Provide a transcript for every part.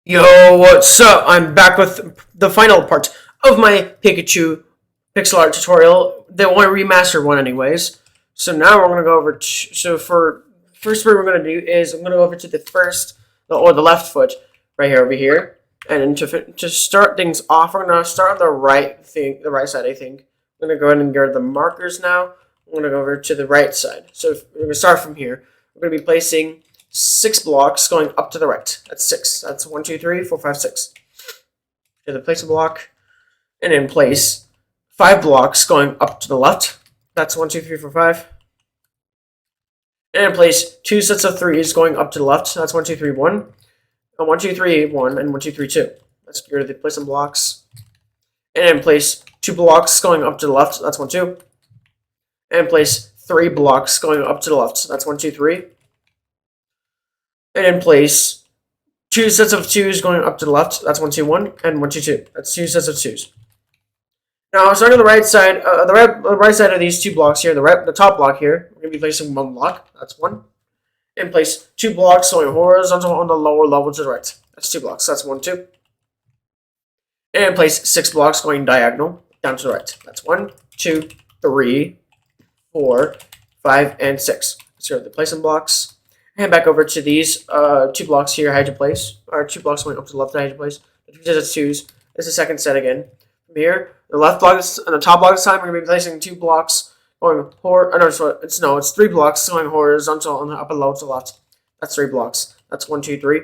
Yo, what's up? I'm back with the final part of my Pikachu pixel art tutorial, the one remastered one anyways. So now we're going to go over, so for first what we're going to do is I'm going to go over to the the left foot, right here, over here. And to start things off, we're going to start on the right side, I think. I'm going to go ahead and get rid of the markers now. I'm going to go over to the right side. So we're going to start from here. We're going to be placing 6 blocks going up to the right. That's 6. That's 1, 2, 3, 4, 5, 6. Okay, then place a block, and then place 5 blocks going up to the left. That's 1, 2, 3, 4, 5. And then place 2 sets of 3s going up to the left. That's 1, 2, 3, 1. And 1, 2, 3, 1, and 1, 2, 3, 2. Let's get rid of place some blocks. And then place 2 blocks going up to the left. That's 1, 2. And place 3 blocks going up to the left. That's 1, 2, 3. And then place 2 sets of 2s going up to the left. That's 1, 2, 1, and 1, 2, 2. That's 2 sets of 2s. Now, starting on the right side, the right side of these 2 blocks here, the top block here, we're going to be placing 1 block. That's 1. And place 2 blocks going horizontal on the lower level to the right. That's 2 blocks. That's 1, 2. And place 6 blocks going diagonal down to the right. That's 1, 2, 3, 4, 5, and 6. So the placing blocks. And back over to these 2 blocks here, hide to place, or 2 blocks going up to the left, hide to place. The 2 sets of 2s. This is the second set again. From here, the left block and the top block this time, we're going to be placing 2 blocks going it's 3 blocks going horizontal on the upper level to the left. That's 3 blocks. That's 1, 2, 3.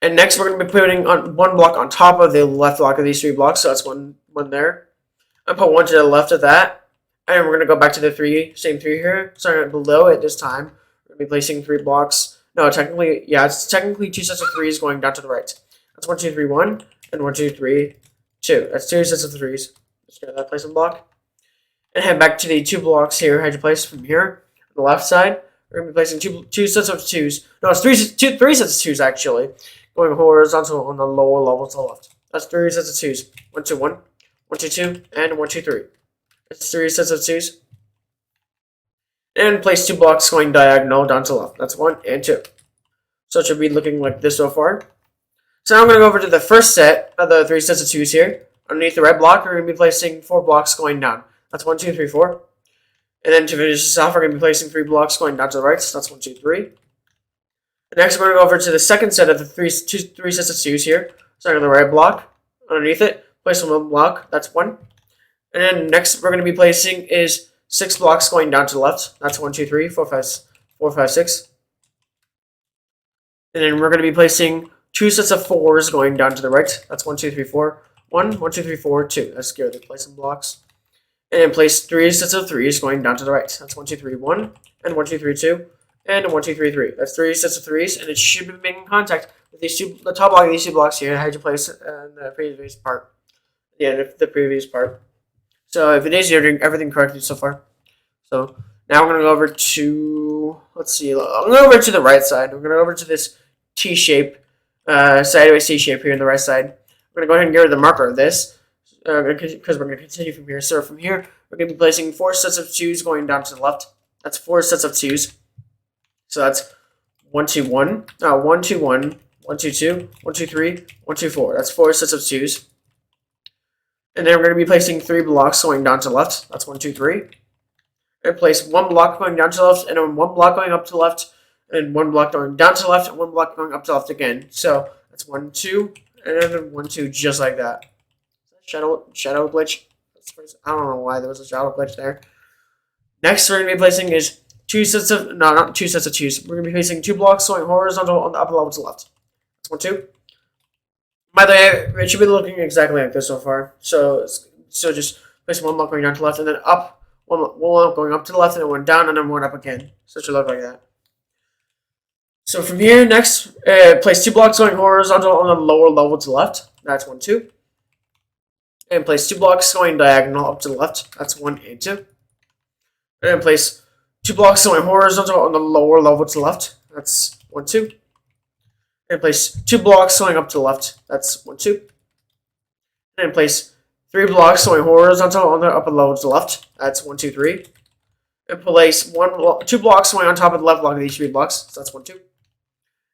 And next, we're going to be putting on 1 block on top of the left block of these 3 blocks. So that's one there. And put 1 to the left of that. And we're going to go back to the same 3 here, starting below it this time. We're going to be placing 3 blocks. No, technically, yeah, it's technically 2 sets of 3s going down to the right. That's 1, 2, 3, 1, and 1, 2, 3, 2. That's 2 sets of 3s. Just get that placement block. And head back to the 2 blocks here, hide your place from here. On the left side, we're going to be placing two sets of 2s. No, it's 3 sets of 2s, actually. Going horizontal on the lower level to the left. That's 3 sets of 2s. 1, 2, 1, 1, 2, 2, and 1, 2, 3. It's 3 sets of 2s. And place 2 blocks going diagonal down to the left. That's 1 and 2. So it should be looking like this so far. So now I'm going to go over to the first set of the 3 sets of 2s here. Underneath the red block, we're going to be placing 4 blocks going down. That's 1, 2, 3, 4. And then to finish this off, we're going to be placing 3 blocks going down to the right. So that's 1, 2, 3. And next, we're going to go over to the second set of the three sets of 2s here. Starting on the right block. Underneath it, place 1 block. That's 1. And then next we're going to be placing is 6 blocks going down to the left. That's 1, 2, 3, 4, 5, 6. And then we're going to be placing 2 sets of 4s going down to the right. That's 1, 2, 3, 4. 1, 1, 2, 3, 4, 2. That's good. Place some blocks. And then place 3 sets of 3s going down to the right. That's 1, 2, 3, 1, and 1, 2, 3, 2, and 1, 2, 3, 3. That's 3 sets of 3s, and it should be making contact with the top block of these 2 blocks here. Hide your place in the previous part. At the end of the previous part. So if it is, you're doing everything correctly so far. So now we're going to go over to, let's see, I'm going to go over to the right side. We're going to go over to this T-shape, sideways T-shape here on the right side. We're going to go ahead and get rid of the marker of this, because we're going to continue from here. So from here, we're going to be placing 4 sets of 2s going down to the left. That's 4 sets of 2s. So that's 1, 2, 1, 1, 2, 1, 1, 2, 2, 1, 2, 3, 1, 2, 4. That's 4 sets of 2s. And then we're going to be placing 3 blocks going down to the left. That's 1, 2, 3. And place 1 block going down to the left, and then 1 block going up to the left, and 1 block going down to the left, and 1 block going up to the left again. So that's 1, 2, and then 1, 2, just like that. Shadow glitch. I don't know why there was a shadow glitch there. Next, we're going to be placing is 2 sets of, no, not 2 sets of 2s. We're going to be placing 2 blocks going horizontal on the upper level to the left. That's 1, 2. By the way, it should be looking exactly like this so far. So just place 1 block going down to the left, and then up, 1 block going up to the left, and then 1 down, and then 1 up again. So it should look like that. So from here, next, place 2 blocks going horizontal on the lower level to the left. That's 1, 2. And place 2 blocks going diagonal up to the left. That's 1 and 2. And then place 2 blocks going horizontal on the lower level to the left. That's 1, 2. And place 2 blocks going up to the left. That's 1, 2. And place 3 blocks going horizontal on the upper level to the left. That's 1, 2, 3. And place 2 blocks going on top of the left block of these 3 blocks. So that's 1, 2.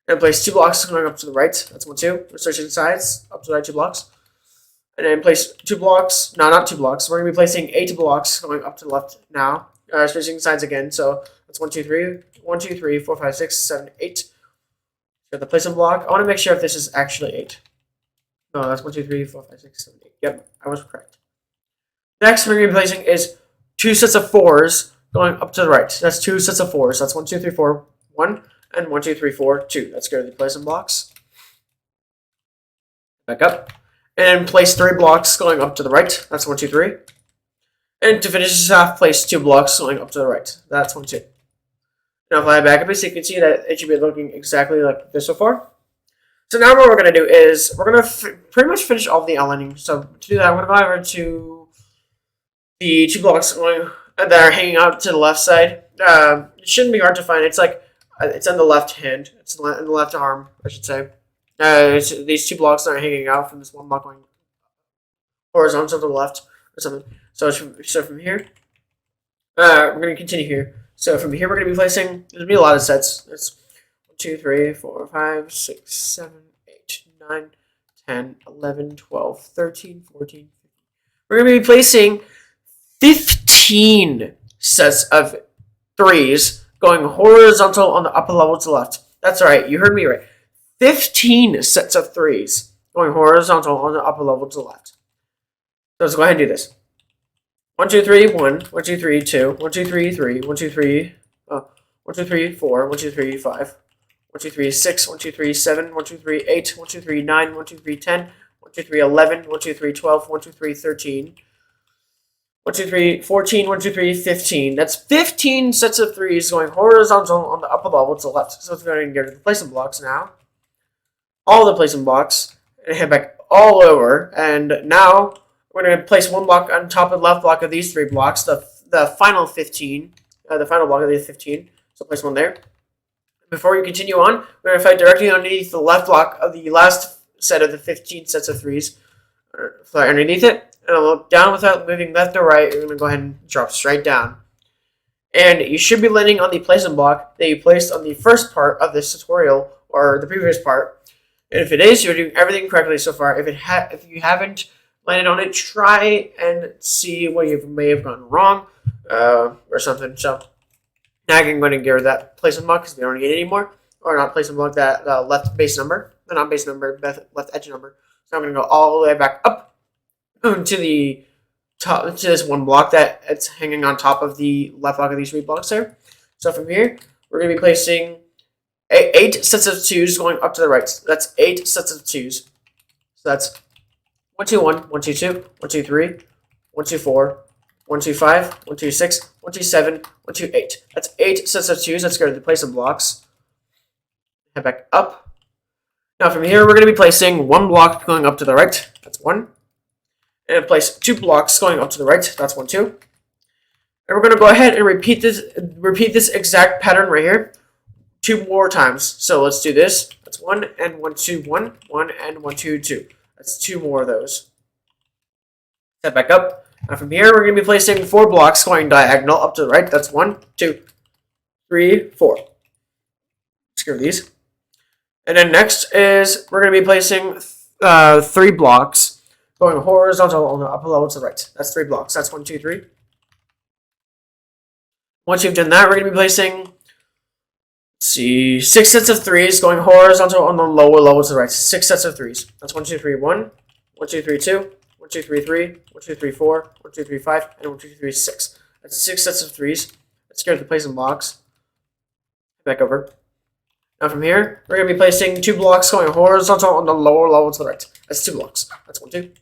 And place 2 blocks going up to the right. That's 1, 2. We're switching sides up to the right 2 blocks. And then place 2 blocks. No, not 2 blocks. We're going to be placing 8 blocks going up to the left now. Switching sides again. So that's 1, 2, 3. 1, 2, 3, 4, 5, 6, 7, 8. Got the placement block. I want to make sure if this is actually 8. No, that's 1, 2, 3, 4, 5, 6, 7, 8. Yep, I was correct. Next, we're going to be placing is 2 sets of 4s going up to the right. That's 2 sets of 4s. That's 1, 2, 3, 4, 1, and 1, 2, 3, 4, 2. Let's go to the placement blocks. Back up. And place 3 blocks going up to the right. That's 1, 2, 3. And to finish this off, place 2 blocks going up to the right. That's 1, 2. Now if I back up, so you can see that it should be looking exactly like this so far. So now what we're going to do is, we're going to pretty much finish all the outlining. So to do that, I'm going to go over to the 2 blocks that are hanging out to the left side. It shouldn't be hard to find. It's like, it's on the left hand. It's in the left arm, I should say. These 2 blocks that are hanging out from this one block going horizontal to the left or something. So from here, we're going to continue here. So from here, we're going to be placing, there's going to be a lot of sets. It's 1, 2, 3, 4, 5, 6, 7, 8, 9, 10, 11, 12, 13, 14, 15. We're going to be placing 15 sets of 3s going horizontal on the upper level to the left. That's right, you heard me right. 15 sets of 3s going horizontal on the upper level to the left. So let's go ahead and do this. 1, 2, 3, 1, 1, 2, 3, 2, 1, 2, 3, 3, 1, 2, 3, 1, 2, 3, 4, 1, 2, 3, 5, 1, 2, 3, 6, 1, 2, 3, 7, 1, 2, 3, 8, 1, 2, 3, 9, 1, 2, 3, 10, 1, 2, 3, 11, 1, 2, 3, 12, 1, 2, 3, 13, 1, 2, 3, 14, 1, 2, 3, 15. That's 15 sets of 3s going horizontal on the upper level to the left. So let's go ahead and get to the placement blocks now. All the placement blocks, and head back all over, and now we're going to place 1 block on top of the left block of these 3 blocks, the final 15, the final block of these 15. So place 1 there. Before we continue on, we're going to fight directly underneath the left block of the last set of the 15 sets of 3s. Fly underneath it, and I'll look down without moving left or right. We're going to go ahead and drop straight down. And you should be landing on the placement block that you placed on the first part of this tutorial, or the previous part. And if it is, you're doing everything correctly so far. If you haven't landed on it, try and see what you may have gone wrong or something. So now I'm going to get rid of that placement block because we don't need it anymore. Or not placement block, that left base number. Not base number, left edge number. So I'm going to go all the way back up to the top, to this 1 block that it's hanging on top of the left block of these 3 blocks there. So from here, we're going to be placing 8 sets of 2s going up to the right. That's 8 sets of 2s. So that's 1, 2, 1, 1, 2, 2, 1, 2, 3, 1, 2, 4, 1, 2, 5, 1, 2, 6, 1, 2, 7, 1, 2, 8. That's 8 sets of 2s. Let's go to the placement blocks. Head back up. Now from here, we're going to be placing 1 block going up to the right. That's 1. And place 2 blocks going up to the right. That's 1, 2. And we're going to go ahead and repeat this exact pattern right here 2 more times. So let's do this. That's 1 and 1, 2, 1, 1 and 1, 2, 2. That's 2 more of those. Step back up. Now from here, we're going to be placing 4 blocks going diagonal up to the right. That's 1, 2, 3, 4. Screw these. And then next is we're going to be placing 3 blocks going horizontal on the upper level to the right. That's 3 blocks. That's 1, 2, 3. Once you've done that, we're going to be placing 6 sets of 3s going horizontal on the lower level to the right. 6 sets of 3s. That's 1, 2, 3, 1, 1, 2, 3, 2, 1, 2, 3, 3, 1, 2, 3, 4, 1, 2, 3, 5, and 1, 2, 3, 6. That's 6 sets of 3s. Let's go to the placement blocks. Back over. Now from here, we're going to be placing 2 blocks going horizontal on the lower level to the right. That's 2 blocks. That's 1, 2.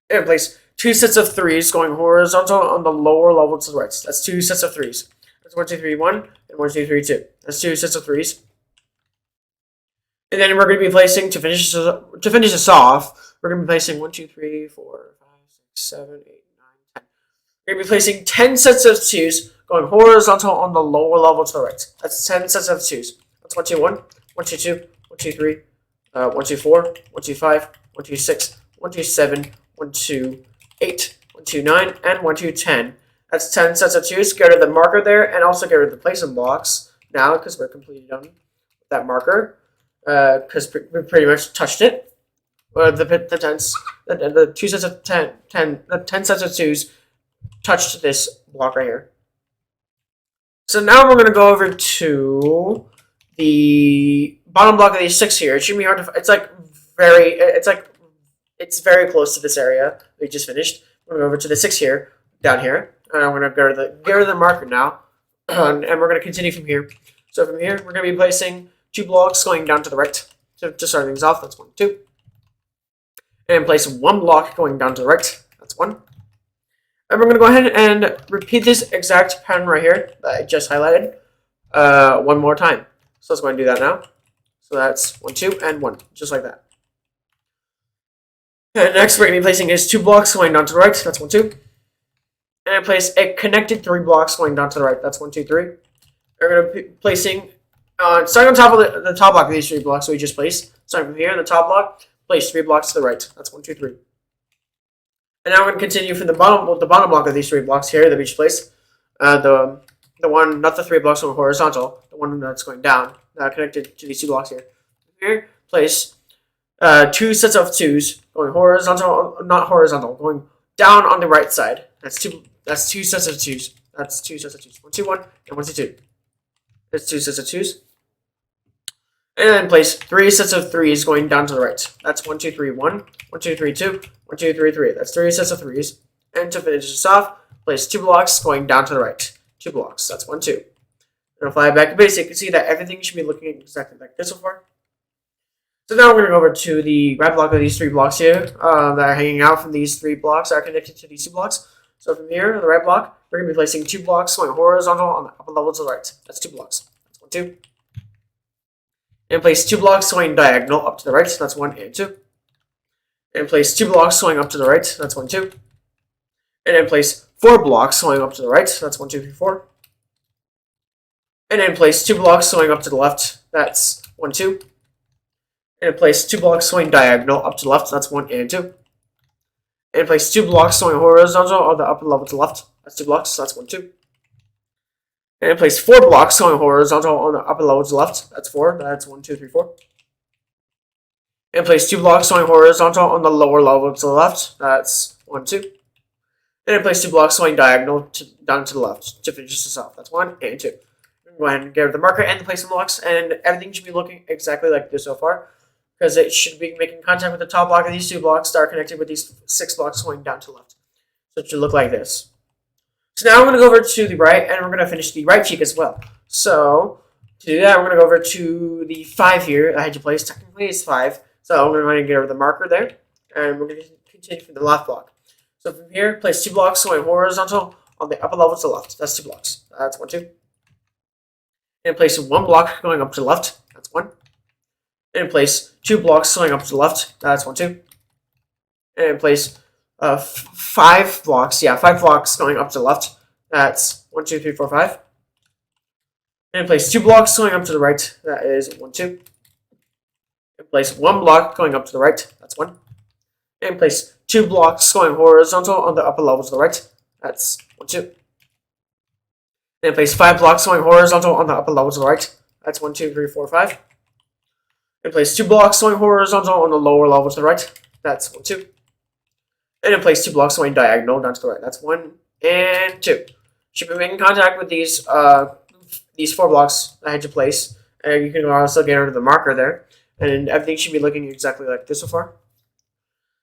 And place 2 sets of 3s going horizontal on the lower level to the right. That's 2 sets of 3s. That's 1, 2, 3, 1, and 1, 2, 3, 2. That's 2 sets of 3s. And then we're going to be placing, to finish this off, we're going to be placing 1, 2, 3, 4, 5, 6, 7, 8, 9, 10. We're going to be placing 10 sets of 2s going horizontal on the lower level to the right. That's 10 sets of 2s. That's 1, 2, 1, 1, 2, 2, 1, 2, 3, 1, 2, 4, 1, 2, 5, 1, 2, 6, 1, 2, 7, 1, 2, 8, 1, 2, 9, and 1, 2, 10. That's 10 sets of 2s. Get rid of the marker there, and also get rid of the placement blocks now, because we're completely done with that marker. because we pretty much touched it. The two sets of 10 sets of 2s touched this block right here. So now we're going to go over to the bottom block of these 6 here. It shouldn't be hard to. It's very close to this area we just finished. We're going to go over to the 6 here, down here, and I'm going to go to the marker now, and we're going to continue from here. So from here, we're going to be placing 2 blocks going down to the right. So to start things off, that's 1, 2. And place 1 block going down to the right. That's 1. And we're going to go ahead and repeat this exact pattern right here that I just highlighted 1 more time. So let's go ahead and do that now. So that's 1, 2, and 1, just like that. And next, we're going to be placing his 2 blocks going down to the right. That's 1, 2. And place a connected 3 blocks going down to the right. That's 1, 2, 3. We're going to be placing, starting on top of the top block of these 3 blocks we just placed. Starting from here in the top block, place 3 blocks to the right. That's 1, 2, 3. And now we're going to continue from the bottom block of these 3 blocks here that we just placed. The one, not the 3 blocks on horizontal, the one that's going down, connected to these 2 blocks here. Here, place 2 sets of 2s going horizontal, not horizontal, going down on the right side. That's 2 sets of 2s. That's 2 sets of 2s. 1, 2, 1, and 1, 2, 2. That's 2 sets of 2s. And then place 3 sets of 3s going down to the right. That's 1, 2, 3, 1, 1, 2, 3, 2, 1, 2, 3, 3. That's 3 sets of 3s. And to finish this off, place 2 blocks going down to the right. 2 blocks. That's 1, 2. And fly back to base. You can see that everything should be looking exactly like this so far. So now we're going to go over to the right block of these 3 blocks here that are hanging out from these 3 blocks that are connected to these 2 blocks. So from here, the right block, we're going to be placing 2 blocks going horizontal on the upper level to the right. That's 2 blocks. That's 1, 2. And place 2 blocks going diagonal up to the right. That's 1 and 2. And place 2 blocks going up to the right. That's 1, 2. And then place 4 blocks going up to the right. That's 1, 2, 3, 4. And then place 2 blocks going up to the left. That's 1, 2. And place 2 blocks going diagonal up to the left. That's 1 and 2. And place 2 blocks going horizontal on the upper level to the left. That's 2 blocks. So that's 1, 2. And place 4 blocks going horizontal on the upper level to the left. That's 4. That's 1, 2, 3, 4. And place 2 blocks going horizontal on the lower level to the left. That's 1, 2. And then place 2 blocks going diagonal down to the left to finish this off. That's 1 and 2. Go ahead and get the marker and place some blocks, and everything should be looking exactly like this so far, because it should be making contact with the top block of these 2 blocks that are connected with these 6 blocks going down to the left. So it should look like this. So now I'm going to go over to the right, and we're going to finish the right cheek as well. So to do that, we're going to go over to the 5 here I had to place. Technically, it's 5. So I'm going to get over the marker there, and we're going to continue from the left block. So from here, place 2 blocks going horizontal on the upper level to the left. That's 2 blocks. That's 1, 2. And place 1 block going up to the left. That's 1. And place 2 blocks going up to the left. That's 1, 2. And place 5 blocks. Yeah, 5 blocks going up to the left. That's 1, 2, 3, 4, 5. And place 2 blocks going up to the right. That is 1, 2. And place 1 block going up to the right. That's 1. And place 2 blocks going horizontal on the upper level to the right. That's 1, 2. And place 5 blocks going horizontal on the upper level to the right. That's 1, 2, 3, 4, 5. And place 2 blocks going horizontal on the lower level to the right. That's 1, 2. And then place 2 blocks going diagonal down to the right. That's 1 and 2. Should be making contact with these 4 blocks I had to place. And you can also get rid of the marker there. And everything should be looking exactly like this so far.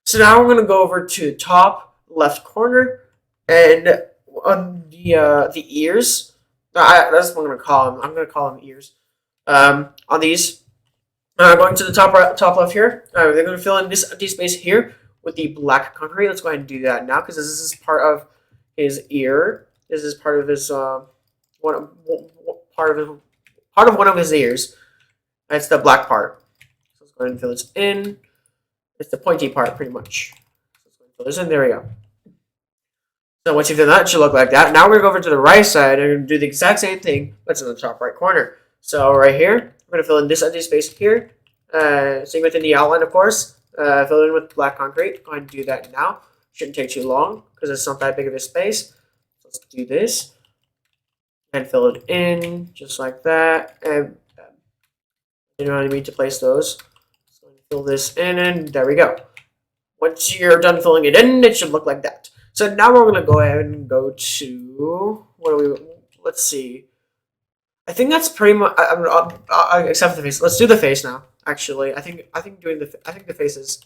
So now we're going to go over to the top left corner. And on the ears, that's what I'm going to call them. I'm going to call them ears. On these, going to the top left here, they're going to fill in this empty space here with the black concrete. Let's go ahead and do that now, because this is part of his ear. This is part of his part of one of his ears. That's the black part. So let's go ahead and fill this in. It's the pointy part, pretty much. So let's go ahead and fill this in. There we go. So once you've done that, it should look like that. Now we're going to go over to the right side and do the exact same thing, but it's in the top right corner. So right here, we're going to fill in this empty space here. Same within the outline, of course. Fill it in with black concrete. Go ahead and do that now. Shouldn't take too long, because it's not that big of a space. So let's do this. And fill it in, just like that. And You know what I mean to place those. So fill this in, and there we go. Once you're done filling it in, it should look like that. So now we're gonna go ahead and go to what do we? Let's see. I think that's pretty much. Except for the face. Let's do the face now. Actually, I think the face is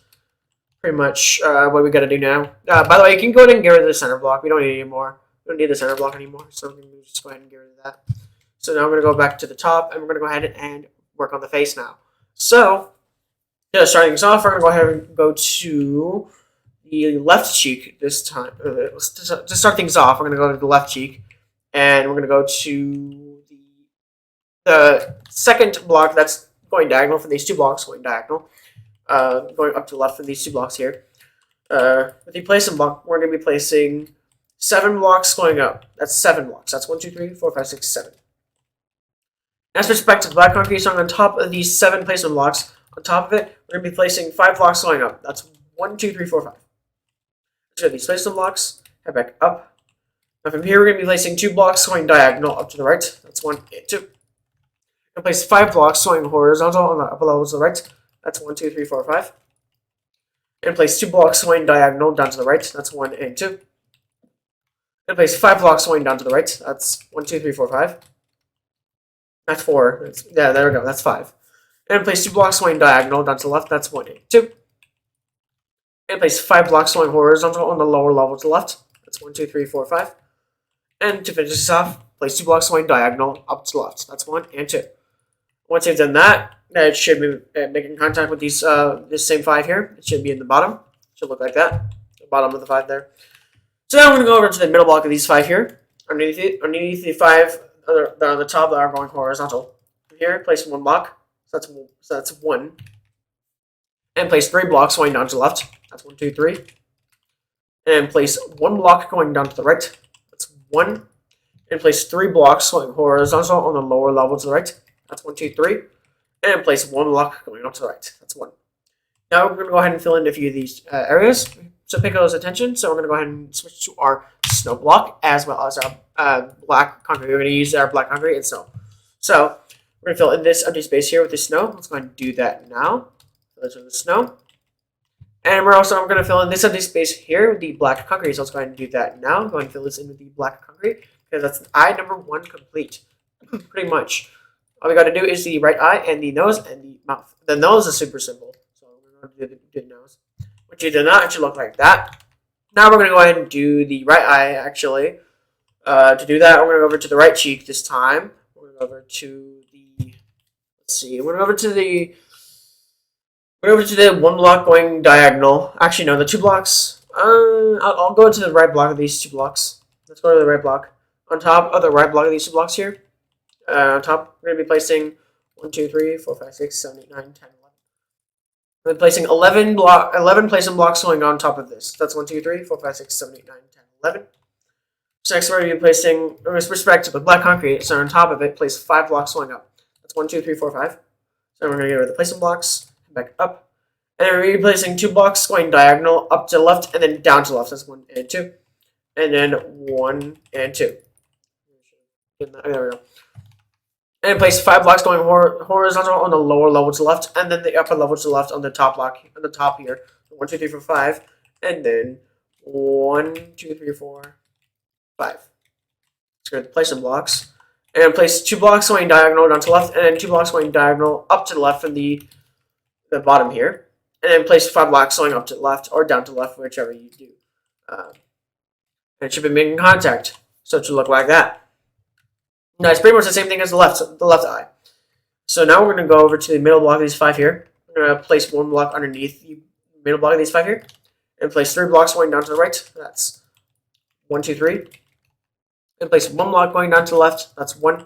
pretty much what we gotta do now. By the way, you can go ahead and get rid of the center block. We don't need it anymore. We don't need the center block anymore. So we can just go ahead and get rid of that. So now we're gonna go back to the top, and we're gonna go ahead and work on the face now. So yeah, starting things off, we're gonna go ahead and go to the left cheek this time. To start things off, we're gonna go to the left cheek, and we're gonna go to the second block that's going diagonal for these two blocks, going diagonal, going up to the left for these two blocks here. With the placement block, we're gonna be placing 7 blocks going up. That's 7 blocks. That's 1, 2, 3, 4, 5, 6, 7. As respect to the black concrete stone, on top of these 7 placement blocks, on top of it, we're going to be placing 5 blocks going up. That's 1, 2, 3, 4, 5. So these placement blocks, head back up. Now from here, we're going to be placing 2 blocks going diagonal up to the right. That's 1 and 2. We're going to place 5 blocks going horizontal on the upper levels to the right. That's 1, 2, 3, 4, 5. And place 2 blocks going diagonal down to the right. That's 1 and 2. And place 5 blocks going down to the right. That's 1, 2, 3, 4, 5. That's 4. Yeah, there we go. That's 5. And place 2 blocks going diagonal down to the left. That's 1 and 2. And place 5 blocks going horizontal on the lower level to the left. That's 1, 2, 3, 4, 5. And to finish this off, place 2 blocks going diagonal up to the left. That's 1 and 2. Once you've done that, it should be making contact with these this same 5 here. It should be in the bottom. It should look like that. The bottom of the 5 there. So now we're going to go over to the middle block of these 5 here. Underneath the 5 that are on the top that are going horizontal. Here, place 1 block. So that's 1. And place 3 blocks going down to the left. That's 1, 2, 3. And place 1 block going down to the right. That's 1. And place 3 blocks going horizontal on the lower level to the right. That's 1, 2, 3. And place 1 block going up to the right. That's 1. Now we're going to go ahead and fill in a few of these areas. So pay close attention. So we're going to go ahead and switch to our snow block as well as our black concrete. We're going to use our black concrete and snow. So we're going to fill in this empty space here with the snow. Let's go ahead and do that now. Fill this with the snow. And we're going to fill in this empty space here with the black concrete. So let's go ahead and do that now. Go ahead and fill this in with the black concrete because that's eye number 1 complete. Pretty much. All we got to do is the right eye and the nose and the mouth. The nose is super simple. So we're going to do the nose. Which you did not actually look like that. Now we're going to go ahead and do the right eye, actually. To do that, we're going to go over to the right cheek this time. We're going to go over to the... Let's see. We're going to go over to the 1 block going diagonal. Actually, no, the 2 blocks. I'll go into the right block of these 2 blocks. Let's go to the right block. On top of the right block of these 2 blocks here. On top, we're going to be placing 1, 2, 3, 4, 5, 6, 7, 8, 9, 10, 11. We're placing 11 placement blocks going on top of this. That's 1, 2, 3, 4, 5, 6, 7, 8, 9, 10, 11. So next we're going to be placing, with respect to the black concrete, so on top of it, place 5 blocks going up. That's 1, 2, 3, 4, 5. So we're going to get rid of the placement blocks, back up. And then we're going to be placing 2 blocks going diagonal up to the left and then down to the left. That's 1 and 2. And then 1 and 2. There we go. And place 5 blocks going horizontal on the lower level to the left, and then the upper level to the left on the top block, on the top here. 1, 2, 3, 4, 5, and then 1, 2, 3, 4, 5. Let's go to place some blocks, and place 2 blocks going diagonal down to the left, and then 2 blocks going diagonal up to the left from the bottom here, and then place 5 blocks going up to the left or down to the left, whichever you do. And it should be making contact, so it should look like that. No, it's pretty much the same thing as the left eye. So now we're going to go over to the middle block of these 5 here. We're going to place 1 block underneath the middle block of these 5 here. And place 3 blocks going down to the right. That's 1, 2, 3. And place 1 block going down to the left. That's 1. And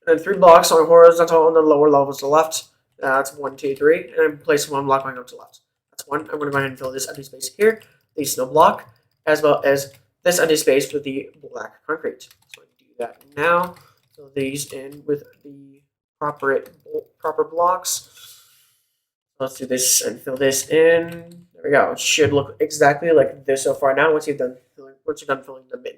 then 3 blocks going horizontal on the lower levels to the left. That's 1, 2, 3. And then place 1 block going up to the left. That's 1. I'm going to go ahead and fill this empty space here, the snow block, as well as this empty space with the black concrete. So I'm going to do that now. Fill these in with the proper blocks. Let's do this and fill this in. There we go. It should look exactly like this so far now once you're done filling them in.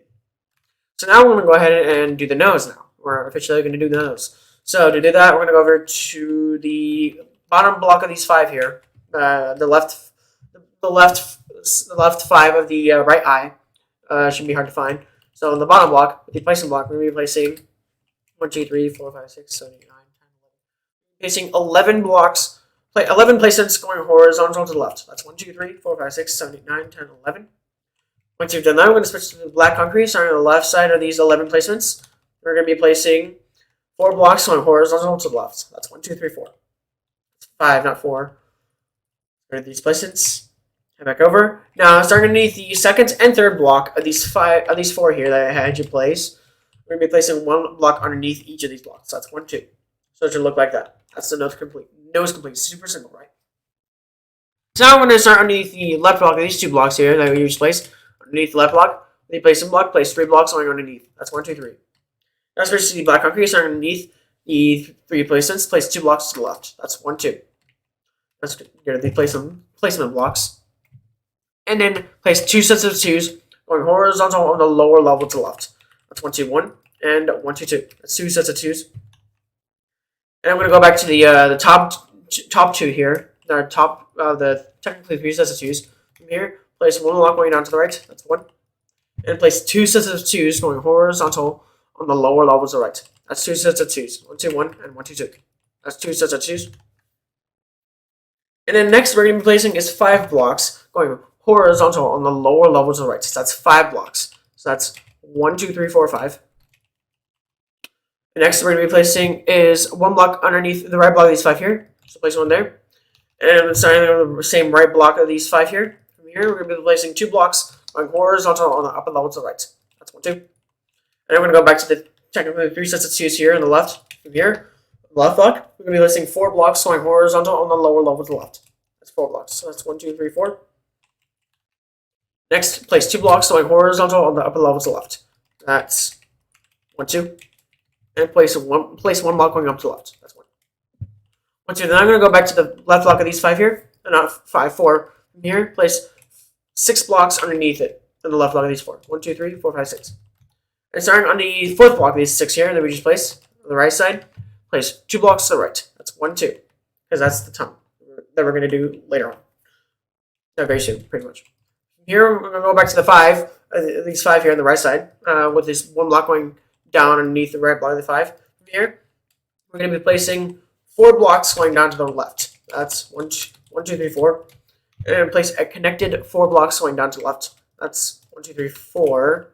So now we're going to go ahead and do the nose now. We're officially going to do the nose. So to do that, we're going to go over to the bottom block of these 5 here. The left 5 of the right eye should be hard to find. So in the bottom block, with the placing block, we're going to be placing 1, 2, 3, 4, 5, 6, 7, 8, 9, 10, 11. Placing 11 blocks, 11 placements going horizontal to the left. That's 1, 2, 3, 4, 5, 6, 7, 8, 9, 10, 11. Once you've done that, we're going to switch to the black concrete. Starting on the left side of these 11 placements, we're going to be placing 4 blocks going horizontal to the left. That's 1, 2, 3, 4. 5, not 4. Go to these placements. Head back over. Now, starting underneath the second and third block of these 4 here that I had you place, we're going to be placing 1 block underneath each of these blocks. That's 1, 2. So it should look like that. That's the nose complete. Nose complete. Super simple, right? So now we're going to start underneath the left block of these 2 blocks here that we just placed. Underneath the left block, we place a block, place 3 blocks going underneath. That's 1, 2, 3. Now switch to the black concrete, starting underneath the 3 placements, place 2 blocks to the left. That's 1, 2. Let's get to the placement blocks. And then place 2 sets of 2s going horizontal on the lower level to the left. That's 1, 2, 1, and 1, 2, 2. That's 2 sets of 2s. And I'm going to go back to the top 2 here. The technically 3 sets of 2s. From here, place 1 block going down to the right. That's 1. And place 2 sets of 2s going horizontal on the lower level to the right. That's 2 sets of 2s. 1, 2, 1, and 1, 2, 2. That's 2 sets of 2s. And then next we're going to be placing is 5 blocks going horizontal on the lower level to the right. So that's 5 blocks. So that's 1, 2, 3, 4, 5. The next we're going to be placing is 1 block underneath the right block of these 5 here. So place 1 there. And starting on the same right block of these 5 here. From here, we're going to be placing 2 blocks going horizontal on the upper level to the right. That's 1, 2. And I'm going to go back to the technically 3 sets of 2s here on the left. From here, left block, we're going to be placing 4 blocks going horizontal on the lower level to the left. That's 4 blocks. So that's 1, 2, 3, 4. Next, place 2 blocks going horizontal on the upper level to the left. That's 1, 2. And place one block going up to the left. That's 1. 1, 2. Then I'm going to go back to the left block of these 5 here. Not 5, 4. From here, place 6 blocks underneath it in the left block of these 4. 1, 2, 3, 4, 5, 6. And starting on the 4th block of these 6 here that we just placed on the right side, place 2 blocks to the right. That's 1, 2. Because that's the time that we're going to do later on. Very soon, pretty much. Here, we're going to go back to the 5, these 5 here on the right side, with this 1 block going down underneath the right block of the 5. From here, we're going to be placing 4 blocks going down to the left. That's 1, 2, 3, 4. And place a connected 4 blocks going down to the left. That's 1, 2, 3, 4.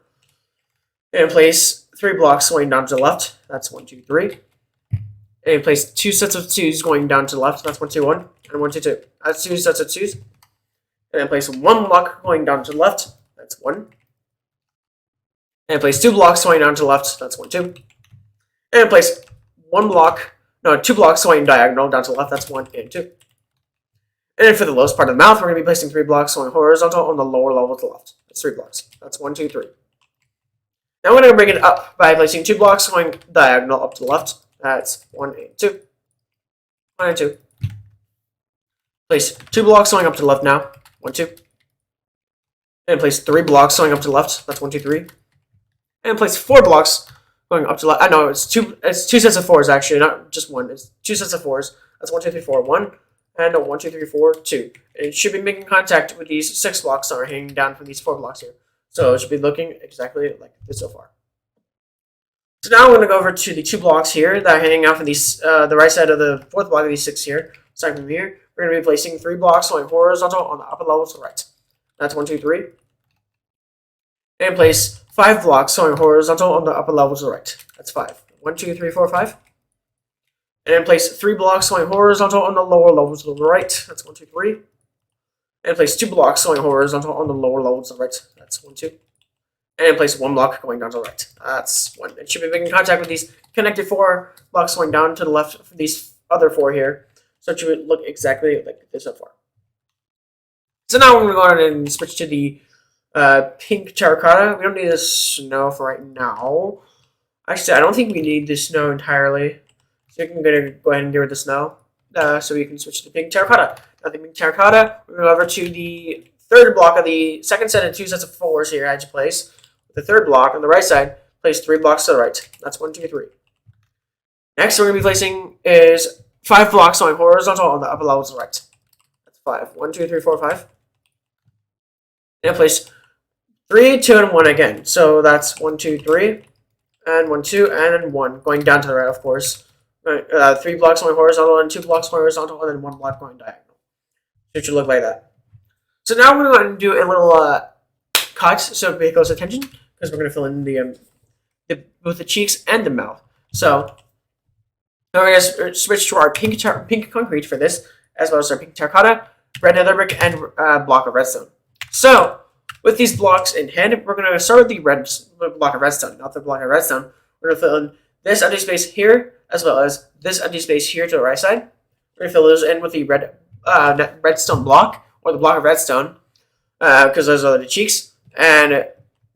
And place 3 blocks going down to the left. That's 1, 2, 3. And place 2 sets of 2s going down to the left. That's 1, 2, 1. And 1, 2, 2. That's 2 sets of 2s. And then place 1 block going down to the left. That's 1. And place 2 blocks going down to the left. That's 1, 2. And place 2 blocks going diagonal down to the left. That's 1 and 2. And then for the lowest part of the mouth, we're going to be placing 3 blocks going horizontal on the lower level to the left. That's 3 blocks. That's 1, 2, 3. Now we're going to bring it up by placing 2 blocks going diagonal up to the left. That's 1 and 2. 1 and 2. Place 2 blocks going up to the left now. 1, 2. And place 3 blocks going up to the left. That's 1, 2, 3. And place 4 blocks going up to the left. I know it's 2 sets of 4s actually, not just 1. It's 2 sets of 4s. That's 1, 2, 3, 4. 1. And 1, 2, 3, 4, 2. And it should be making contact with these 6 blocks that are hanging down from these 4 blocks here. So it should be looking exactly like this so far. So now we're going to go over to the 2 blocks here that are hanging out from these, the right side of the 4th block of these 6 here. Starting from here, we're going to be placing 3 blocks going horizontal on the upper level to the right. That's 1, 2, 3. And place 5 blocks going horizontal on the upper level to the right. That's 5. 1, 2, 3, 4, 5. And then place 3 blocks going horizontal on the lower level to the right. That's 1, 2, 3. And place 2 blocks going horizontal on the lower level to the right. That's 1, 2. And place 1 block going down to the right. That's 1. It should be making contact with these connected 4 blocks going down to the left for these other 4 here. So it should look exactly like this so far. So now we're going to go ahead and switch to the pink terracotta. We don't need the snow for right now. Actually, I don't think we need the snow entirely. So we can go ahead and get rid of the snow. So we can switch to the pink terracotta. Now the pink terracotta, we're going to go over to the 3rd block of the second set of 2 sets of 4s here I had to place. The 3rd block on the right side, place 3 blocks to the right. That's 1, 2, 3. Next, we're going to be placing is 5 blocks going horizontal on the upper level to the right. That's 5. 1, 2, 3, 4, 5. And place 3, 2, and 1 again. So that's 1, 2, 3, and 1, 2, and 1. Going down to the right, of course. 3 blocks going horizontal, and 2 blocks going horizontal, and then 1 block going diagonal. So it should look like that. So now we're going to do a little cut, so pay close attention, because we're going to fill in both the cheeks and the mouth. So now we're going to switch to our pink concrete for this, as well as our pink terracotta, red nether brick, and block of redstone. So with these blocks in hand, we're going to start with the red block of redstone, not the block of redstone. We're going to fill in this empty space here, as well as this empty space here to the right side. We're going to fill those in with the redstone block, or the block of redstone, because those are the cheeks, and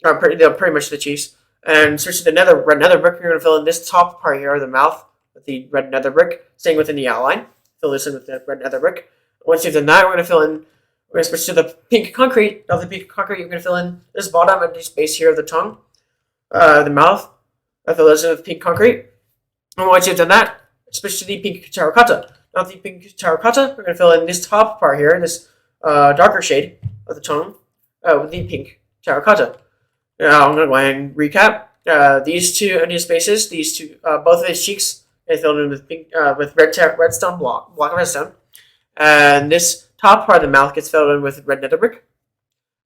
they're pretty much the cheeks. And switch to the red nether brick. We're going to fill in this top part here, the mouth, with the red nether brick, staying within the outline. Fill this in with the red nether brick. Once you've done that, we're going to fill in. We're going to switch to the pink concrete. Of the pink concrete, you're going to fill in this bottom empty space here of the tongue, the mouth. I fill this in with pink concrete. And once you've done that, switch to the pink terracotta. Now the pink terracotta, we're going to fill in this top part here, this darker shade of the tongue, with the pink terracotta. Now I'm going to go ahead and recap. These two empty spaces, both of his cheeks, are filled in with pink, with redstone block of redstone, and this top part of the mouth gets filled in with red nether brick,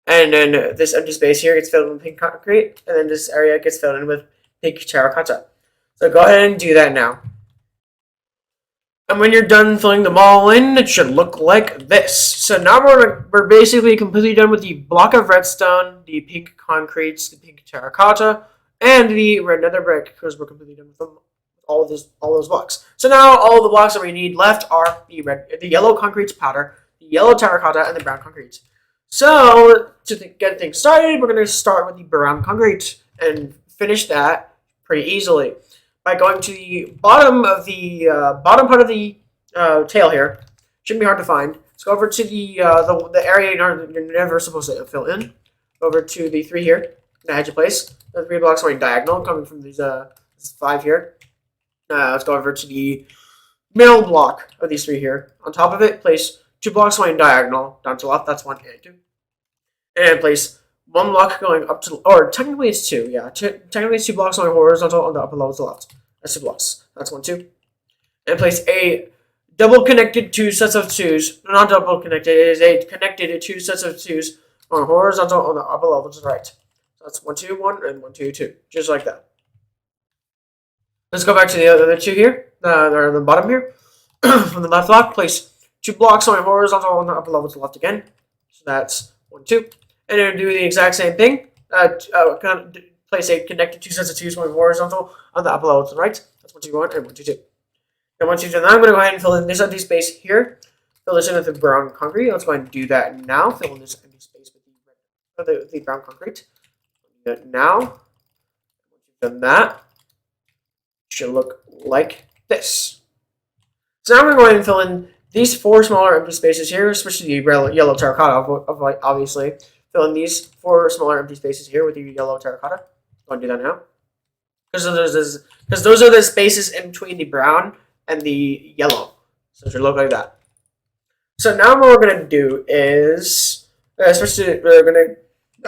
and then this empty space here gets filled in with pink concrete, and then this area gets filled in with pink terracotta. So go ahead and do that now. And when you're done filling them all in, it should look like this. So now we're basically completely done with the block of redstone, the pink concretes, the pink terracotta, and the red nether brick, because we're completely done with them, all those blocks. So now all the blocks that we need left are the yellow concrete powder, the yellow terracotta, and the brown concrete. So to get things started, we're going to start with the brown concrete and finish that pretty easily by going to the bottom of the bottom part of the tail here. Shouldn't be hard to find. Let's go over to the area you're never supposed to fill in. Go over to the 3 here, the edge of place. The 3 blocks going diagonal, coming from these 5 here. Let's go over to the middle block of these 3 here. On top of it, place 2 blocks going diagonal down to left. That's 1 and 2. And place 1 block going up to, or technically it's 2, yeah. Technically it's 2 blocks going horizontal on the upper level to the left. That's 2 blocks. That's 1, 2. And place a double connected 2 sets of 2s. Not double connected, it is a connected 2 sets of 2s on horizontal on the upper level to the right. So that's 1, 2, 1, and 1, 2, 2. Just like that. Let's go back to the other 2 here. They're on the bottom here. From the left block, place 2 blocks going horizontal on the upper level to the left again. So that's 1, 2. And then do the exact same thing. Place a connected 2 sets of 2s going horizontal on the upper level to the right. That's 1, 2, 1, and 1, 2, 2. And once you've done that, I'm going to go ahead and fill in this empty space here. Fill this in with the brown concrete. Let's go ahead and do that now. Fill in this empty space with the brown concrete. Do that now. Once you've done that, it should look like this. So now I'm going to go ahead and fill in these 4 smaller empty spaces here, especially the yellow terracotta, obviously. Fill in these 4 smaller empty spaces here with the yellow terracotta. Go and do that now. Because those are the spaces in between the brown and the yellow. So it should look like that. So now what we're going to do is, we're going to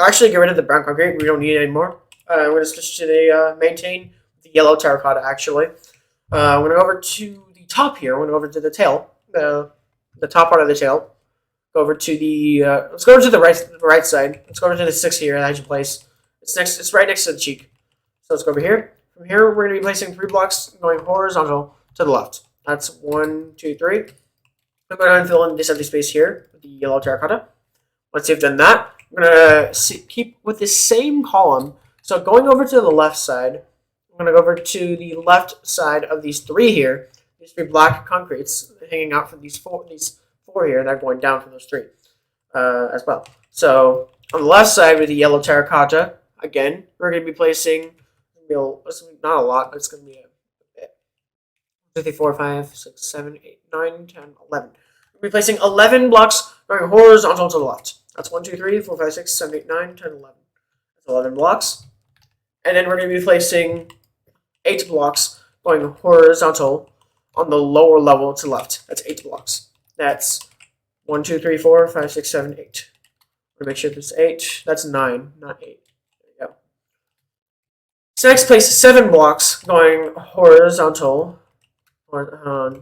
actually get rid of the brown concrete. We don't need it anymore. We're going to switch to the maintain the yellow terracotta, actually. I'm going to go over to the top here. We're going to go over to the tail, the top part of the tail. Go over to the let's go over to the right side. Let's go over to the 6 here, the edge of place. It's right next to the cheek. So let's go over here. From here, we're going to be placing 3 blocks going horizontal to the left. That's 1, 2, 3. I'm going to go ahead and fill in this empty space here with the yellow terracotta. Once you've done that, I'm going to keep with the same column. So going over to the left side, I'm going to go over to the left side of these 3 here. These 3 black concretes hanging out from these 4 here, and they're going down from those 3 as well. So on the left side with the yellow terracotta, again, we're going to be placing, not a lot, but it's going to be a bit. 2, 3, 4, 5, 6, 7, 8, 9, 10, 11. We'll be placing 11 blocks going horizontal to the left. That's 1, 2, 3, 4, 5, 6, 7, 8, 9, 10, 11. That's 11 blocks. And then we're going to be placing 8 blocks going horizontal on the lower level to left. That's 8 blocks. That's 1, 2, 3, 4, 5, 6, 7, 8. I'm gonna make sure this 8. That's 9, not 8. There you go. So next, place 7 blocks going horizontal.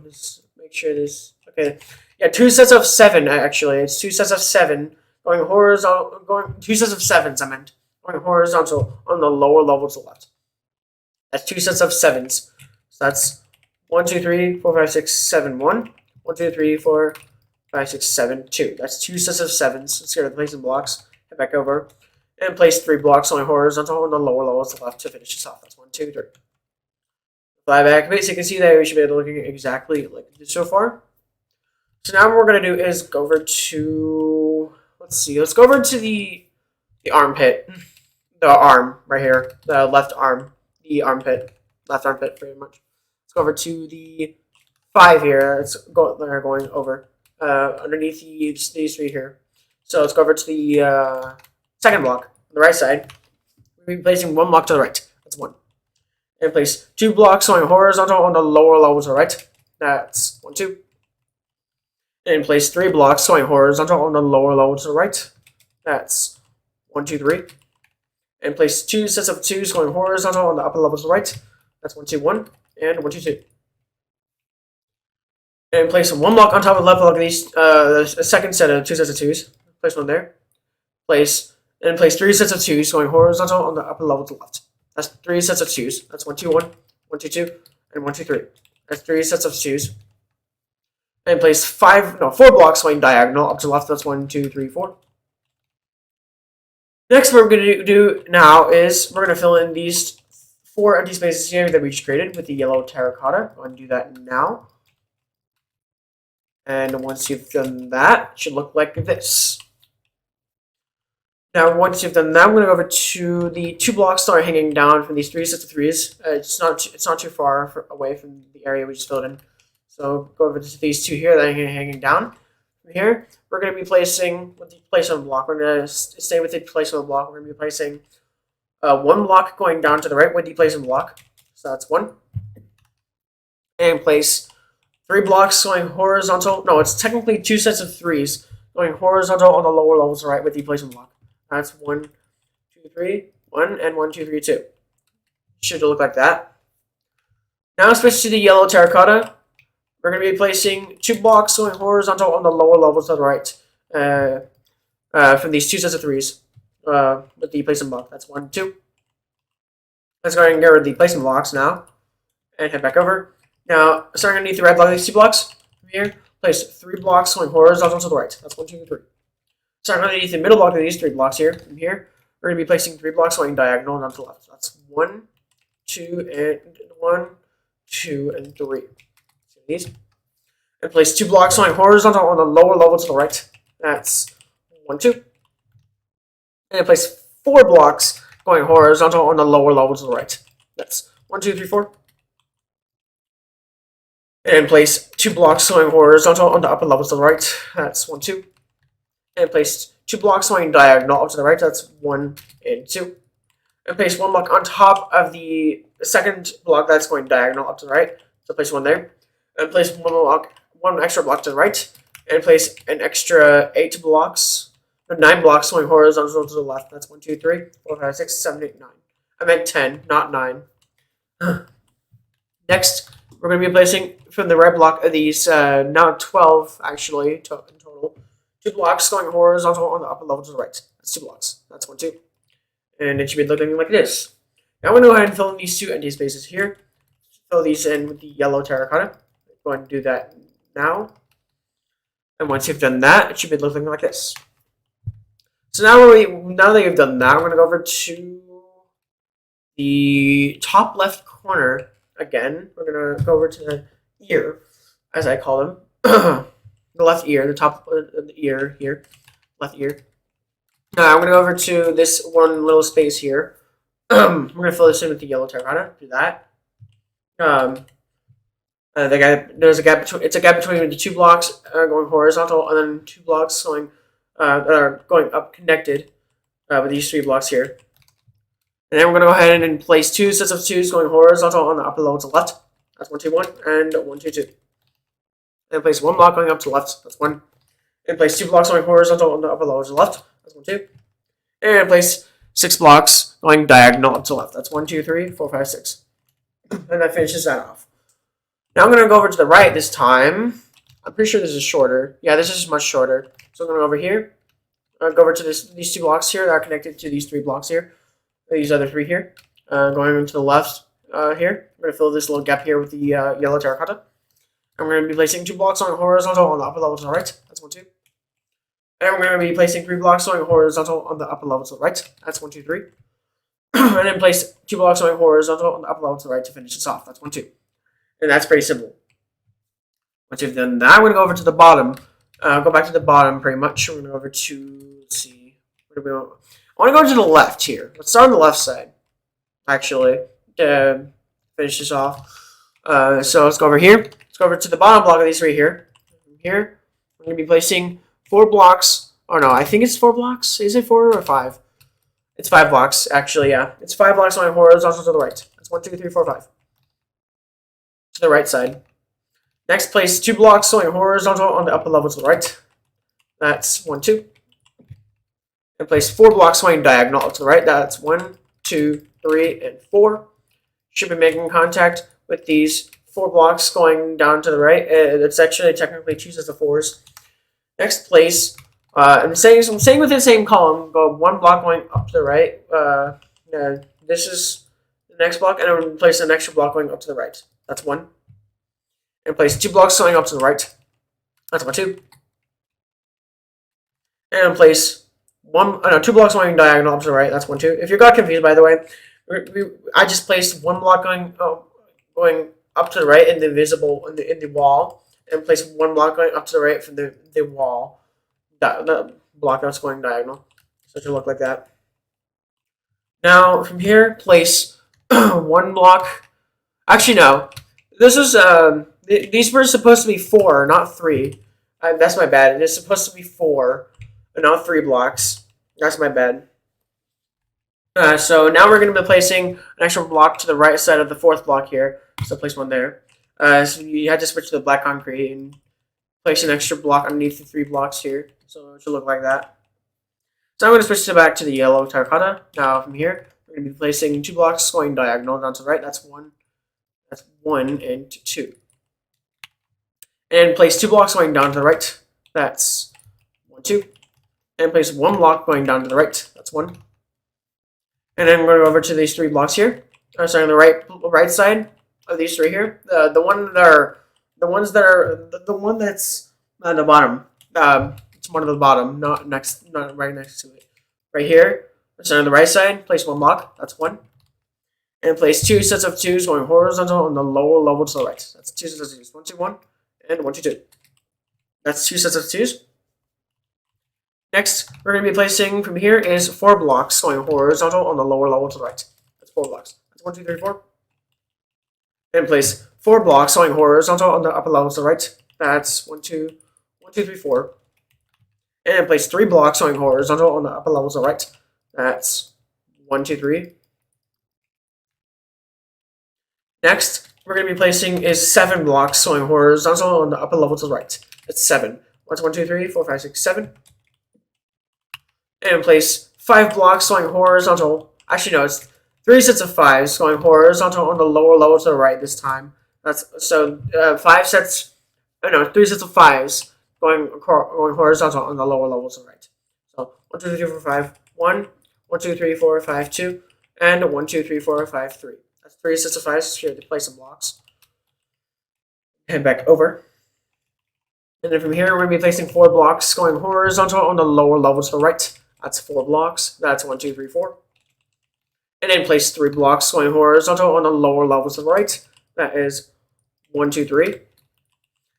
Just make sure this. Okay, yeah, 2 sets of 7 actually. It's 2 sets of 7 going horizontal. Going 2 sets of 7s. I meant going horizontal on the lower level to left. That's 2 sets of 7s. So that's 1, 2, 3, 4, 5, 6, 7, 1. 1, 2, 3, 4, 5, 6, 7, 2. That's 2 sets of 7s. Let's go to placing blocks. Head back over. And place 3 blocks on horizontal on the lower level to the left to finish this off. That's 1, 2, 3. Fly back. So you can see that we should be looking exactly like this so far. So now what we're going to do is go over to... Let's see. Let's go over to the armpit. The arm right here. The left arm. The armpit. Left armpit pretty much. Let's go over to the 5 here. They're going over underneath these 3 here. So let's go over to the second block on the right side. We'll be placing 1 block to the right. That's 1. And place 2 blocks going horizontal on the lower level to the right. That's 1, 2. And place 3 blocks going horizontal on the lower level to the right. That's 1, 2, 3. And place 2 sets of 2s going horizontal on the upper level to the right. That's 1, 2, 1. And 1, 2, 2. And place 1 block on top of the left block of these, the second set of 2 sets of 2s. Place 1 there. Place 3 sets of 2s going horizontal on the upper level to the left. That's 3 sets of 2s. That's 1, 2, 1, 1, 2, 2, and 1, 2, 3. That's 3 sets of 2s. And place 4 blocks going diagonal up to the left. That's 1, 2, 3, 4. Next, what we're going to do now is we're going to fill in these 4 empty spaces here that we just created with the yellow terracotta. Go ahead and do that now. And once you've done that, it should look like this. Now, once you've done that, I'm going to go over to the 2 blocks that are hanging down from these 3 sets of 3s. It's not too far away from the area we just filled in. So go over to these 2 here that are hanging down. From here, we're going to be placing with the placement block. We're going to stay with the placement block. We're going to be placing 1 block going down to the right with the placement block. So that's 1. And place 3 blocks going horizontal. No, it's technically 2 sets of 3s going horizontal on the lower levels to the right with the placement block. That's 1, 2, 3, 1, and 1, 2, 3, 2. Should look like that. Now switch to the yellow terracotta. We're going to be placing 2 blocks going horizontal on the lower levels to the right from these 2 sets of 3s with the placement block. That's 1, 2. Let's go ahead and get rid of the placement blocks now and head back over. Now, starting underneath the red block of these 2 blocks from here, place 3 blocks going horizontal to the right. That's 1, 2, 3. Starting underneath the middle block of these 3 blocks here, from here, we're going to be placing 3 blocks going diagonal and on to the left. So that's 1, 2, and 1, 2, and 3. So these. And place 2 blocks going horizontal on the lower level to the right. That's 1, 2. And place 4 blocks going horizontal on the lower level to the right. That's 1, 2, 3, 4. And place 2 blocks going horizontal on the upper levels to the right. That's 1, 2. And place 2 blocks going diagonal up to the right. That's 1 and 2. And place 1 block on top of the second block that's going diagonal up to the right. So place 1 there. And place 1 extra block to the right. And place an extra 8 blocks, or 9 blocks going horizontal to the left. That's 1, 2, 3, 4, 5, 6, 7, 8, 9. I meant 10, not 9. Next, we're going to be placing from the red block of these, now 12 actually, in total. 2 blocks going horizontal on the upper level to the right. That's 2 blocks. That's 1, 2. And it should be looking like this. Now I'm going to go ahead and fill in these 2 empty spaces here. Fill these in with the yellow terracotta. Go ahead and do that now. And once you've done that, it should be looking like this. So now that you've done that, I'm going to go over to the top left corner again. We're going to go over to the ear, as I call them. The left ear, the top of the ear here. Left ear. Now I'm going to go over to this one little space here. We're going to fill this in with the yellow terracotta. Do that. There's a gap between. It's a gap between the 2 blocks going horizontal, and then 2 blocks going that are going up connected with these 3 blocks here. And then we're going to go ahead and place 2 sets of 2s going horizontal on the upper level to the left. That's 1, 2, 1, and 1, 2, 2. And place one block going up to the left. That's 1. And place 2 blocks going horizontal on the upper lower to the left. That's 1, 2. And place 6 blocks going diagonal up to the left. That's 1, 2, 3, 4, 5, 6. And that finishes that off. Now I'm going to go over to the right this time. I'm pretty sure this is shorter. Yeah, this is much shorter. So I'm going to go over here. Go over to these 2 blocks here that are connected to these 3 blocks here. These other 3 here. Going to the left here. I'm going to fill this little gap here with the yellow terracotta. I'm going to be placing 2 blocks going horizontal on the upper level to the right. That's 1, 2. And we're going to be placing 3 blocks going horizontal on the upper level to the right. That's 1, 2, 3. And then place 2 blocks going horizontal on the upper level to the right to finish this off. That's 1, 2. And that's pretty simple. Once you've done that, I'm going to go over to the bottom. Go back to the bottom pretty much. We're going to go over to, let's see, where do we want? I want to go to the left here. Let's start on the left side, actually, to finish this off. So let's go over here. Let's go over to the bottom block of these 3 here. Here, we're going to be placing 4 blocks. Oh no, I think it's 4 blocks. Is it 4 or 5? It's 5 blocks, actually, yeah. It's 5 blocks going horizontal to the right. That's 1, 2, 3, 4, 5. To the right side. Next, place 2 blocks going horizontal on the upper level to the right. That's 1, 2. And place 4 blocks going diagonal up to the right. That's 1, 2, 3, and 4. Should be making contact with these 4 blocks going down to the right. It's actually technically 2 sets of 4s. Next, place, I'm saying within the same column, go 1 block going up to the right. This is the next block, and I'm going to place an extra block going up to the right. That's 1. And place 2 blocks going up to the right. That's 1, 2. And place 2 blocks going diagonal up to the right. That's 1, 2. If you got confused, by the way, I just placed 1 block going up to the right in the wall, and place 1 block going up to the right from the wall. The block that's going diagonal. So it should look like that. Now from here, place 1 block. Actually, no. This is these were supposed to be 4, not 3. That's my bad. It is supposed to be 4, and not 3 blocks. That's my bad. So now we're going to be placing an extra block to the right side of the 4th block here. So place 1 there. So you had to switch to the black concrete and place an extra block underneath the 3 blocks here. So it should look like that. So I'm going to switch back to the yellow terracotta. Now from here, we're going to be placing 2 blocks going diagonal down to the right. That's 1. That's 1 and 2. And place 2 blocks going down to the right. That's 1, 2. And place 1 block going down to the right. That's 1. And then we're going to go over to these 3 blocks here. Sorry, on the right side of these 3 here. The one that's at the bottom. It's one at the bottom, not right next to it. Right here. So on the right side, place 1 block. That's 1. And place 2 sets of 2s going horizontal on the lower level to the right. That's 2 sets of 2s. 1, 2, 1, and 1, 2, 2. That's 2 sets of 2s. Next, we're going to be placing from here is 4 blocks going horizontal on the lower level to the right. That's 4 blocks. That's 1, 2, 3, 4. And place 4 blocks going horizontal on the upper level to the right. That's 1, 2, 3, 4. And place 3 blocks going horizontal on the upper level to the right. That's 1, 2, 3. Next, we're going to be placing is 7 blocks going horizontal on the upper level to the right. That's 7. That's 1, 2, 3, 4, 5, 6, 7. And place 5 blocks going horizontal. Actually, no, it's 3 sets of 5s going horizontal on the lower level to the right this time. That's so 5 sets. No, 3 sets of 5s going horizontal on the lower level to the right. So 1, 2, 3, 4, 5. 1, 1, 2, 3, 4, 5, 2, and 1, 2, 3, 4, 5, 3. That's 3 sets of 5s here to place some blocks. Head back over. And then from here, we're going to be placing 4 blocks going horizontal on the lower level to the right. That's 4 blocks. That's 1, 2, 3, 4. And then place 3 blocks going horizontal on the lower level to the right. That is 1, 2, 3.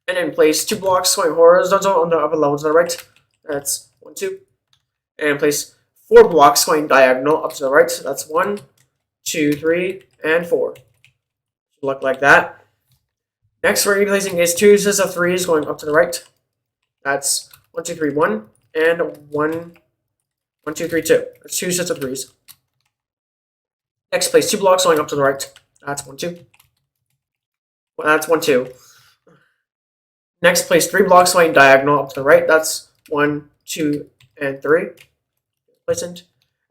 And then place 2 blocks going horizontal on the upper level to the right. That's 1, 2. And place 4 blocks going diagonal up to the right. That's 1, 2, 3, and 4. Should look like that. Next, we're going to be placing is 2 sets of 3s going up to the right. That's 1, 2, 3, 1, and 1, 2, 3, 2. That's 2 sets of 3s. Next, place 2 blocks going up to the right. That's 1, 2. Well, that's 1, 2. Next, place 3 blocks going diagonal up to the right. That's 1, 2, and 3. Place it.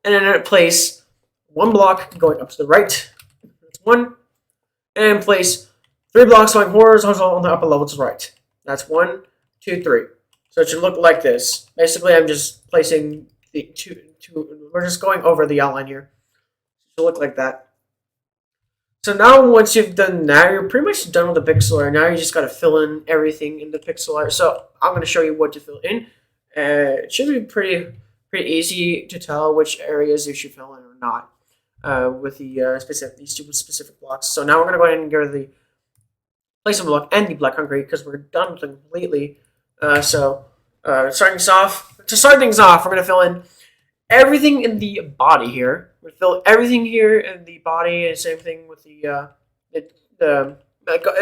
And then place 1 block going up to the right. That's 1. And place 3 blocks going horizontal on the upper level to the right. That's 1, 2, 3. So it should look like this. Basically, I'm just placing the two. We're just going over the outline here. It should look like that. So now once you've done that, you're pretty much done with the pixel art. Now you just got to fill in everything in the pixel art. So I'm going to show you what to fill in. It should be pretty easy to tell which areas you should fill in or not with these two specific blocks. So now we're going to go ahead and get rid of the placement block and the black concrete because we're done with them completely. To start things off, we're going to fill in everything in the body here. We fill everything here in the body, and same thing with it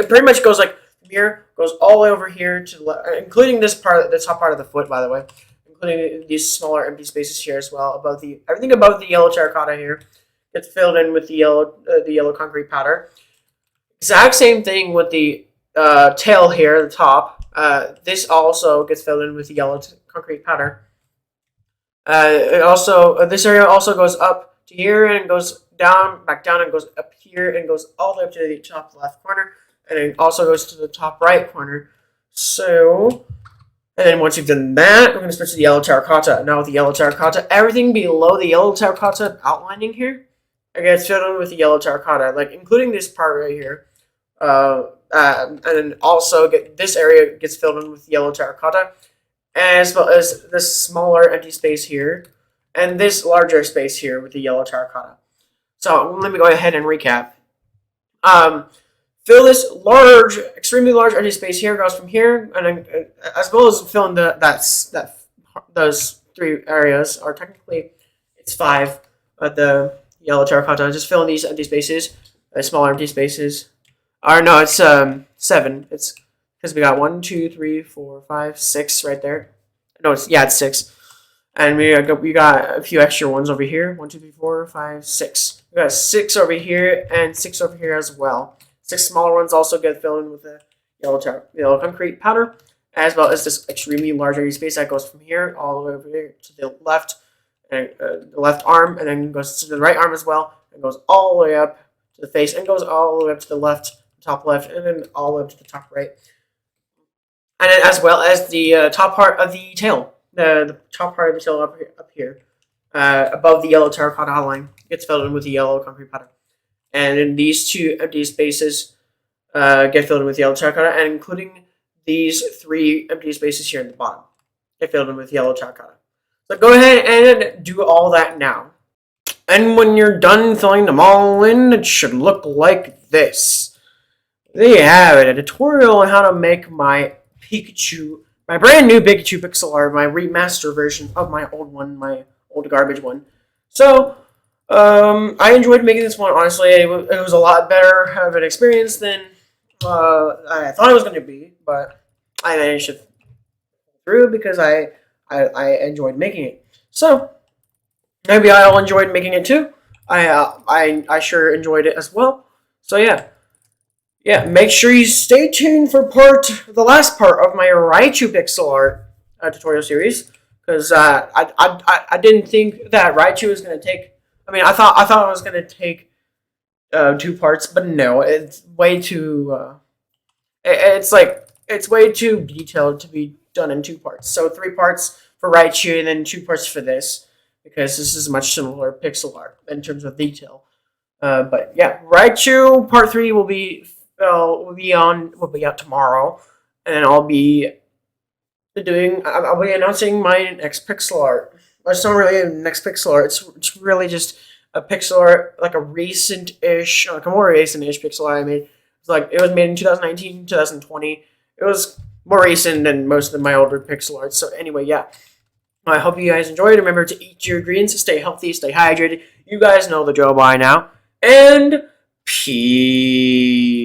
pretty much goes like from here, goes all the way over here to the left, including this part, the top part of the foot, by the way, including these smaller empty spaces here as well. Everything above the yellow terracotta here gets filled in with the yellow concrete powder. Exact same thing with the tail here at the top. This also gets filled in with the yellow concrete powder. This area also goes up to here and goes down, back down, and goes up here and goes all the way up to the top left corner, and it also goes to the top right corner. So, and then once you've done that, we're going to switch to the yellow terracotta. Now with the yellow terracotta, everything below the yellow terracotta outlining here, it gets filled in with the yellow terracotta, like including this part right here. And then also this area gets filled in with yellow terracotta, as well as this smaller empty space here, and this larger space here with the yellow terracotta. So let me go ahead and recap. Fill this large, extremely large empty space here, goes from here, and then, as well as filling those 3 areas, or technically it's 5, but the yellow terracotta. Just fill in these empty spaces, smaller empty spaces. Or no, it's 7. It's because we got 1, 2, 3, 4, 5, 6 right there. No, it's 6. And we got a few extra ones over here. 1, 2, 3, 4, 5, 6. We got 6 over here and 6 over here as well. 6 smaller ones also get filled in with the yellow concrete powder, as well as this extremely large area space that goes from here all the way over here to the left, and the left arm, and then goes to the right arm as well, and goes all the way up to the face, and goes all the way up to the left, top left, and then all the way up to the top right. And then as well as the top part of the tail. The top part of the tail up here, above the yellow terracotta outline, gets filled in with the yellow concrete powder. And then these 2 empty spaces get filled in with yellow terracotta, and including these 3 empty spaces here in the bottom get filled in with yellow terracotta. So go ahead and do all that now. And when you're done filling them all in, it should look like this. There you have it, a tutorial on how to make my Pikachu, my brand new Pikachu pixel art, my remaster version of my old one, my old garbage one. So, I enjoyed making this one, honestly. It was a lot better of an experience than I thought it was going to be, but I managed to through because I enjoyed making it. So, maybe I'll enjoy making it too. I sure enjoyed it as well. So yeah, make sure you stay tuned for the last part of my Raichu pixel art tutorial series, because I didn't think that Raichu was gonna take. I mean, I thought it was gonna take 2 parts, but no, it's way too. It's way too detailed to be done in 2 parts. So 3 parts for Raichu and then 2 parts for this, because this is much similar pixel art in terms of detail. But yeah, Raichu Part 3 will be out tomorrow, and I'll be announcing my next pixel art. It's not really a next pixel art. It's really just a pixel art, like a more recent-ish pixel art I made. It was made in 2019, 2020. It was more recent than most of my older pixel art. So anyway, yeah. I hope you guys enjoyed. Remember to eat your ingredients, stay healthy, stay hydrated. You guys know the drill by now. And peace.